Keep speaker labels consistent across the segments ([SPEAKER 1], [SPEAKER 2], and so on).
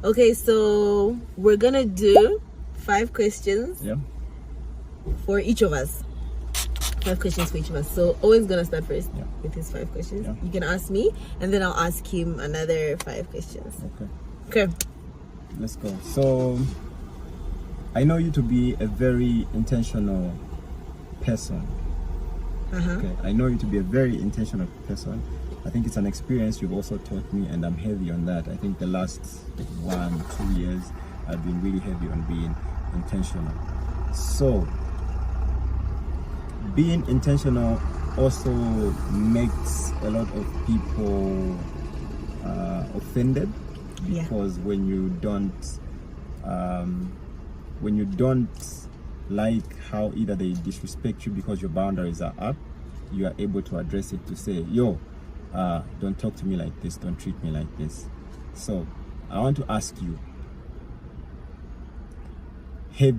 [SPEAKER 1] Okay, so we're gonna do 5 questions for each of us. 5 questions for each of us. So Owen's gonna start first with his 5 questions. You can ask me, and then I'll ask him another 5 questions. Okay.
[SPEAKER 2] Let's go. So I know you to be a very intentional person. Okay. I know you to be a very intentional person. I think it's an experience you've also taught me, and I'm heavy on that. I think the last 1-2 years I've been really heavy on being intentional. So being intentional also makes a lot of people offended, because when you don't like how either they disrespect you because your boundaries are up, you are able to address it to say, yo, don't talk to me like this, don't treat me like this. So I want to ask you, do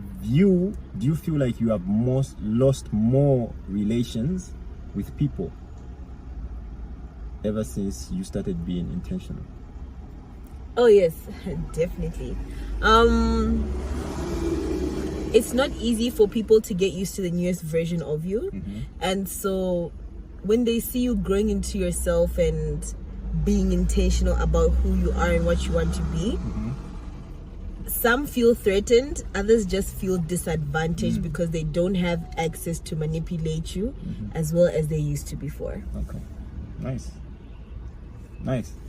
[SPEAKER 2] you feel like you have lost more relations with people ever since you started being intentional?
[SPEAKER 1] Oh yes, definitely. It's not easy for people to get used to the newest version of you, and so when they see you growing into yourself and being intentional about who you are and what you want to be, some feel threatened, others just feel disadvantaged because they don't have access to manipulate you as well as they used to before.
[SPEAKER 2] Okay, nice.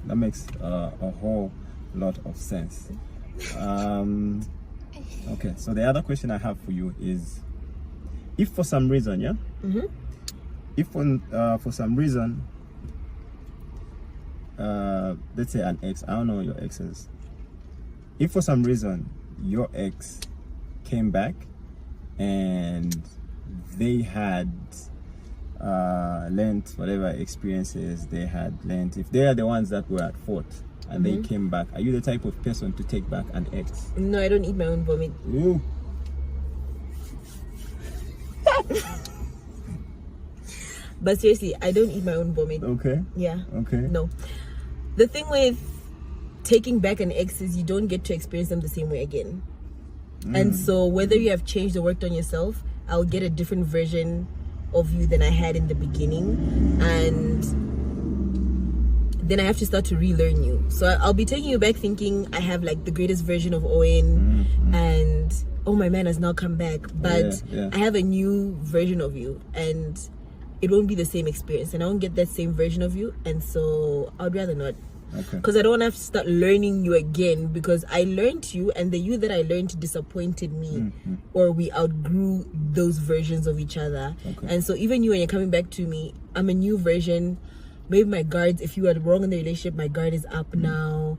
[SPEAKER 2] That makes a whole lot of sense. Okay, so the other question I have for you is, if for some reason, if for some reason, let's say an ex, I don't know your exes, if for some reason your ex came back and they had learned whatever experiences they had learned, if they are the ones that were at fault and they came back, are you the type of person to take back an ex?
[SPEAKER 1] No, I don't eat my own vomit.
[SPEAKER 2] Ooh.
[SPEAKER 1] But seriously, I don't eat my own vomit.
[SPEAKER 2] Okay.
[SPEAKER 1] Yeah.
[SPEAKER 2] Okay.
[SPEAKER 1] No. The thing with taking back an ex is you don't get to experience them the same way again. And so whether you have changed or worked on yourself, I'll get a different version of you than I had in the beginning, and then I have to start to relearn you. So I'll be taking you back thinking I have like the greatest version of Owen, and oh, my man has now come back, but I have a new version of you, and it won't be the same experience, and I won't get that same version of you, and so I'd rather not. Because I don't have to start learning you again, because I learned you, and the you that I learned disappointed me, or we outgrew those versions of each other. And so even you, when you're coming back to me, I'm a new version. Maybe my guards, if you were wrong in the relationship, my guard is up now.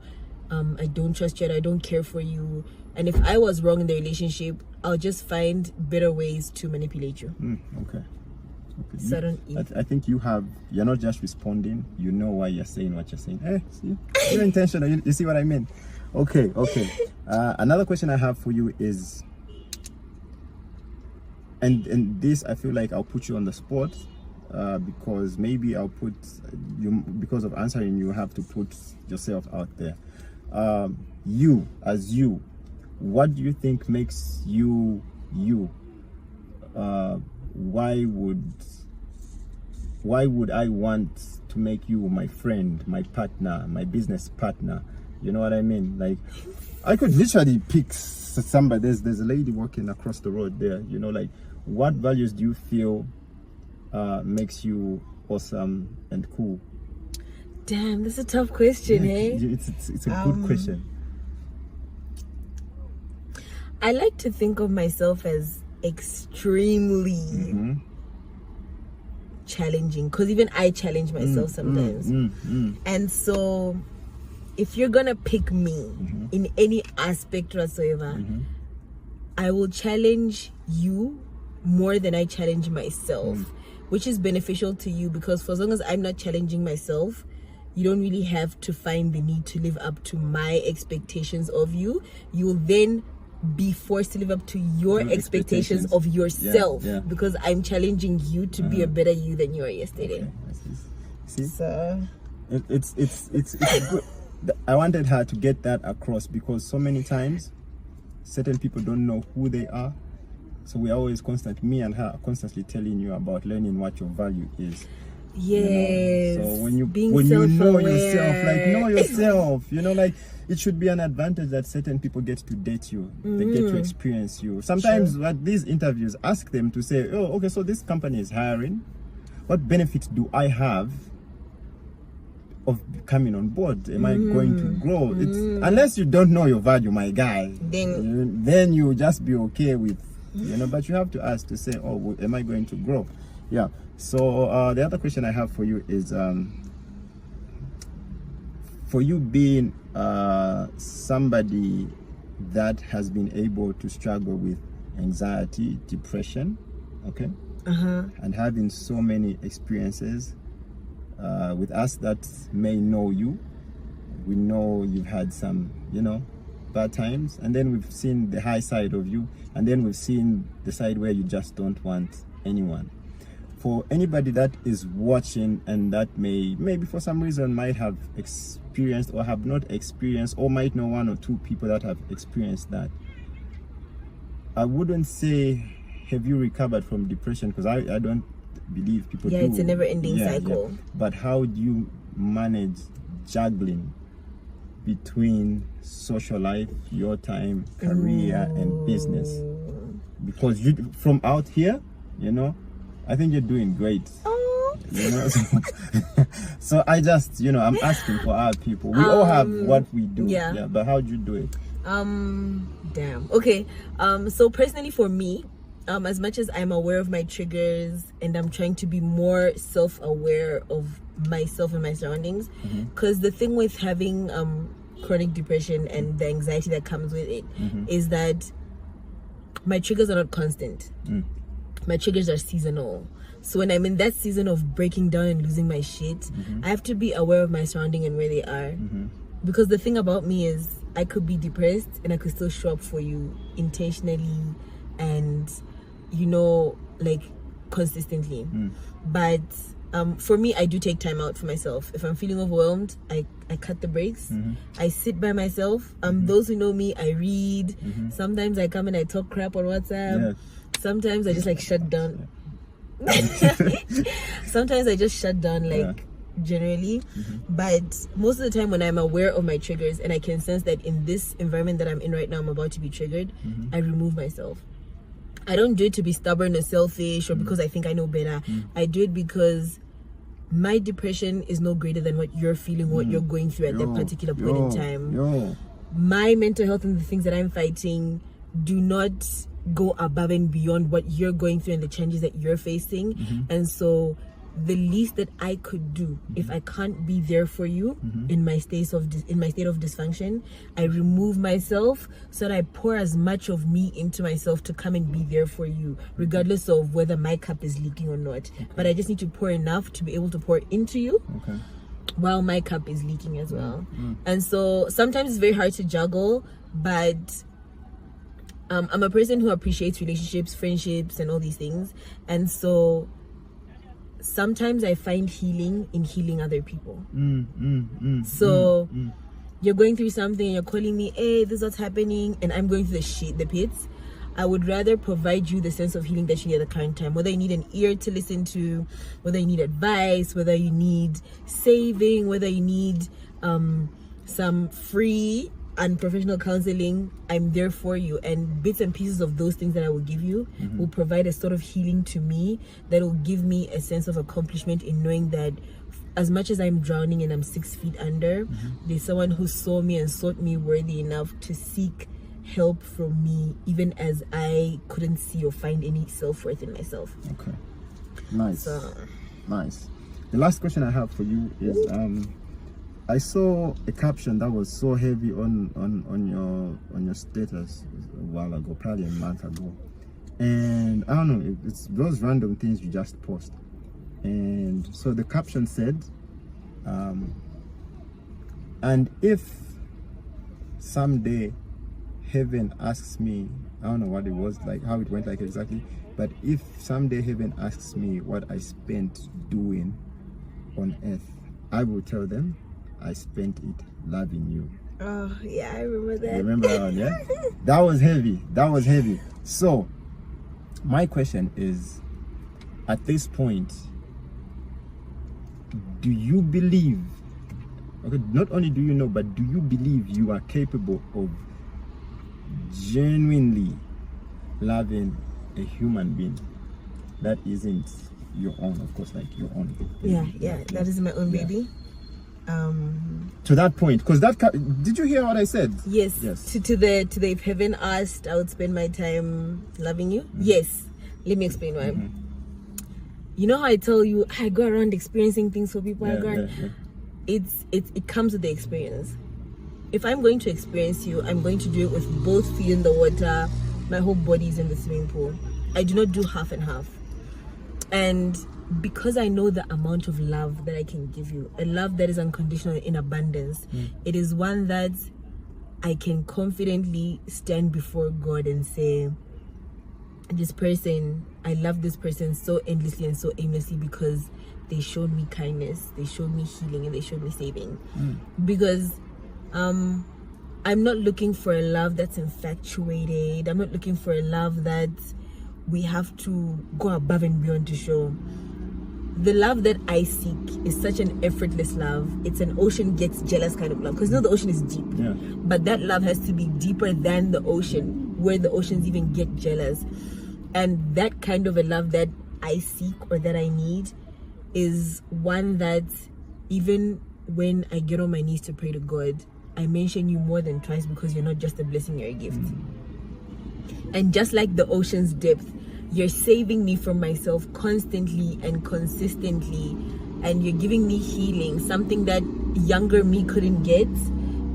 [SPEAKER 1] I don't trust you, and I don't care for you. And if I was wrong in the relationship, I'll just find better ways to manipulate you.
[SPEAKER 2] Okay.
[SPEAKER 1] So I don't eat.
[SPEAKER 2] I think you're not just responding, you know why you're saying what you're saying. Hey, see? You're intentional, you see what I mean? Okay. Another question I have for you is, and this I feel like I'll put you on the spot, because maybe I'll put you, because of answering you have to put yourself out there. You, as you, what do you think makes you you? Why would I want to make you my friend, my partner, my business partner? You know what I mean? Like, I could literally pick somebody. There's a lady walking across the road there. You know, like, what values do you feel makes you awesome and cool?
[SPEAKER 1] Damn, that's a tough question, hey?
[SPEAKER 2] It's a good question.
[SPEAKER 1] I like to think of myself as extremely challenging, because even I challenge myself sometimes. And so if you're gonna pick me in any aspect whatsoever, I will challenge you more than I challenge myself, which is beneficial to you, because for as long as I'm not challenging myself, you don't really have to find the need to live up to my expectations of you. You will then be forced to live up to your expectations of yourself, because I'm challenging you to be a better you than you were yesterday.
[SPEAKER 2] See?
[SPEAKER 1] So
[SPEAKER 2] it's good. I wanted her to get that across, because so many times certain people don't know who they are. So we always me and her are constantly telling you about learning what your value is.
[SPEAKER 1] Yes.
[SPEAKER 2] So when you
[SPEAKER 1] being
[SPEAKER 2] know
[SPEAKER 1] self-aware.
[SPEAKER 2] yourself, like know yourself, like it should be an advantage that certain people get to date you. They get to experience you. Sometimes at these interviews, ask them to say, oh, okay, so this company is hiring. What benefits do I have of coming on board? Am I going to grow? It's unless you don't know your value, my guy, then you just be okay with, but you have to ask to say, oh, am I going to grow? Yeah. So the other question I have for you is, for you being somebody that has been able to struggle with anxiety, depression, okay, and having so many experiences with us that may know you, we know you've had some, bad times, and then we've seen the high side of you, and then we've seen the side where you just don't want anyone. For anybody that is watching and that maybe for some reason might have experienced or have not experienced, or might know one or two people that have experienced that, I wouldn't say have you recovered from depression, because I don't believe people do.
[SPEAKER 1] It's a never-ending cycle.
[SPEAKER 2] Yeah. But how do you manage juggling between social life, your time, career, and business? Because you from out here, I think you're doing great. So I just, I'm asking for our people. We all have what we do. Yeah. But how do you do it?
[SPEAKER 1] Damn. Okay. So personally for me, as much as I'm aware of my triggers and I'm trying to be more self-aware of myself and my surroundings, because the thing with having chronic depression and the anxiety that comes with it is that my triggers are not constant. My triggers are seasonal. So when I'm in that season of breaking down and losing my shit, I have to be aware of my surrounding and where they are. Because the thing about me is I could be depressed and I could still show up for you intentionally and, like consistently. But for me, I do take time out for myself. If I'm feeling overwhelmed, I cut the brakes. I sit by myself. Those who know me, I read. Sometimes I come and I talk crap on WhatsApp. Sometimes I just shut down. Sometimes I just shut down generally. But most of the time when I'm aware of my triggers and I can sense that in this environment that I'm in right now, I'm about to be triggered, I remove myself. I don't do it to be stubborn or selfish or because I think I know better. I do it because my depression is no greater than what you're feeling, what you're going through at that particular point in time. My mental health and the things that I'm fighting do not go above and beyond what you're going through and the challenges that you're facing. And so the least that I could do, if I can't be there for you in my state of dysfunction, I remove myself so that I pour as much of me into myself to come and be there for you, regardless of whether my cup is leaking or not. But I just need to pour enough to be able to pour into you while my cup is leaking as well. And so sometimes it's very hard to juggle, but I'm a person who appreciates relationships, friendships, and all these things. And so sometimes I find healing in healing other people. So you're going through something and you're calling me, hey, this is what's happening, and I'm going through the pits. I would rather provide you the sense of healing that you need at the current time. Whether you need an ear to listen to, whether you need advice, whether you need saving, whether you need some free and professional counseling, I'm there for you. And bits and pieces of those things that I will give you will provide a sort of healing to me that will give me a sense of accomplishment in knowing that as much as I'm drowning and I'm 6 feet under, there's someone who saw me and sought me worthy enough to seek help from me, even as I couldn't see or find any self-worth in myself. Okay,
[SPEAKER 2] nice. Nice. The last question I have for you is I saw a caption that was so heavy on your status a while ago, probably a month ago, and I don't know, it's those random things you just post. And so the caption said, and if someday heaven asks me, I don't know what it was like, how it went like exactly, but if someday heaven asks me what I spent doing on earth, I will tell them I spent it loving you.
[SPEAKER 1] Oh, yeah, I remember that.
[SPEAKER 2] You remember that one, yeah? That was heavy. So, my question is, at this point, do you believe, okay, not only do you know, but do you believe you are capable of genuinely loving a human being that isn't your own, of course, like your own baby?
[SPEAKER 1] Yeah, that is my own baby.
[SPEAKER 2] To that point, because did you hear what I said?
[SPEAKER 1] Yes. To the if heaven asked I would spend my time loving you, yes. Let me explain why. You know how I tell you I go around experiencing things for people. It comes with the experience. If I'm going to experience you, I'm going to do it with both feet in the water, my whole body is in the swimming pool. I do not do half and half. And because I know the amount of love that I can give you, a love that is unconditional in abundance, it is one that I can confidently stand before God and say, this person, I love this person so endlessly and so aimlessly because they showed me kindness, they showed me healing, and they showed me saving. Because I'm not looking for a love that's infatuated. I'm not looking for a love that we have to go above and beyond to show. The love that I seek is such an effortless love. It's an ocean gets jealous kind of love, because the ocean is deep. But that love has to be deeper than the ocean, where the oceans even get jealous. And that kind of a love that I seek or that I need is one that even when I get on my knees to pray to God, I mention you more than twice, because you're not just a blessing, you're a gift. And just like the ocean's depth, you're saving me from myself constantly and consistently, and you're giving me healing, something that younger me couldn't get.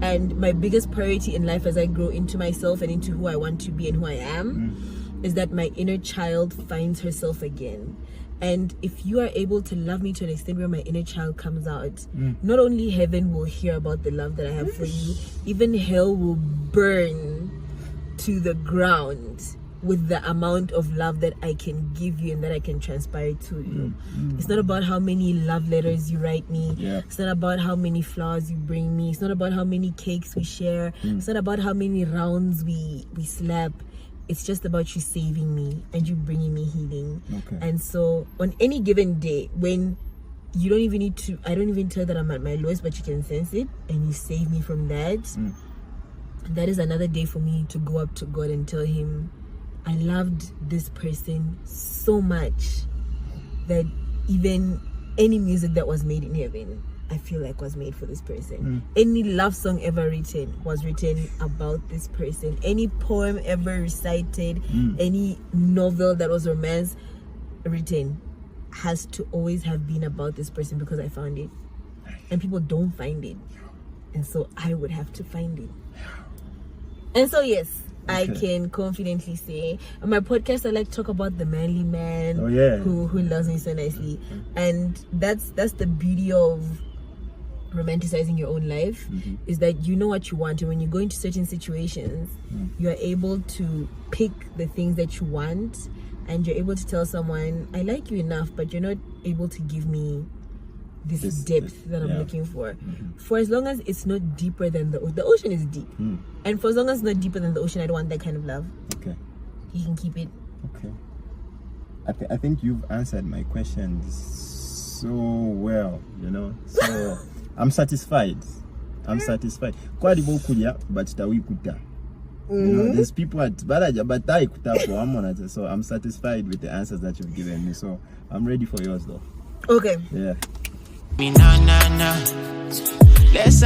[SPEAKER 1] And my biggest priority in life as I grow into myself and into who I want to be and who I am is that my inner child finds herself again. And if you are able to love me to an extent where my inner child comes out, not only heaven will hear about the love that I have for you, even hell will burn to the ground with the amount of love that I can give you and that I can transpire to you. It's not about how many love letters you write me. It's not about how many flowers you bring me. It's not about how many cakes we share. It's not about how many rounds we slap. It's just about you saving me and you bringing me healing. And so on any given day, when you don't even need to, I don't even tell that I'm at my lowest, but you can sense it and you save me from that, that is another day for me to go up to God and tell him, I loved this person so much that even any music that was made in heaven, I feel like was made for this person. Any love song ever written was written about this person. Any poem ever recited, any novel that was romance written has to always have been about this person, because I found it. And people don't find it. And so I would have to find it. And so yes, I can confidently say on my podcast I like to talk about the manly man who loves me so nicely. And that's the beauty of romanticizing your own life, is that you know what you want, and when you go into certain situations you are able to pick the things that you want, and you're able to tell someone, I like you enough, but you're not able to give me this depth that I'm looking for. For as long as it's not deeper than the ocean is deep, and for as long as it's not deeper than the ocean, I don't want that kind of love. You can keep it.
[SPEAKER 2] I think you've answered my questions so well, you know. So I'm satisfied. Kwa dibo kulia but tawikuta. You know, there's people at Balaja but I so I'm satisfied with the answers that you've given me. So I'm ready for yours though.
[SPEAKER 1] Okay.
[SPEAKER 2] Yeah.
[SPEAKER 3] Let's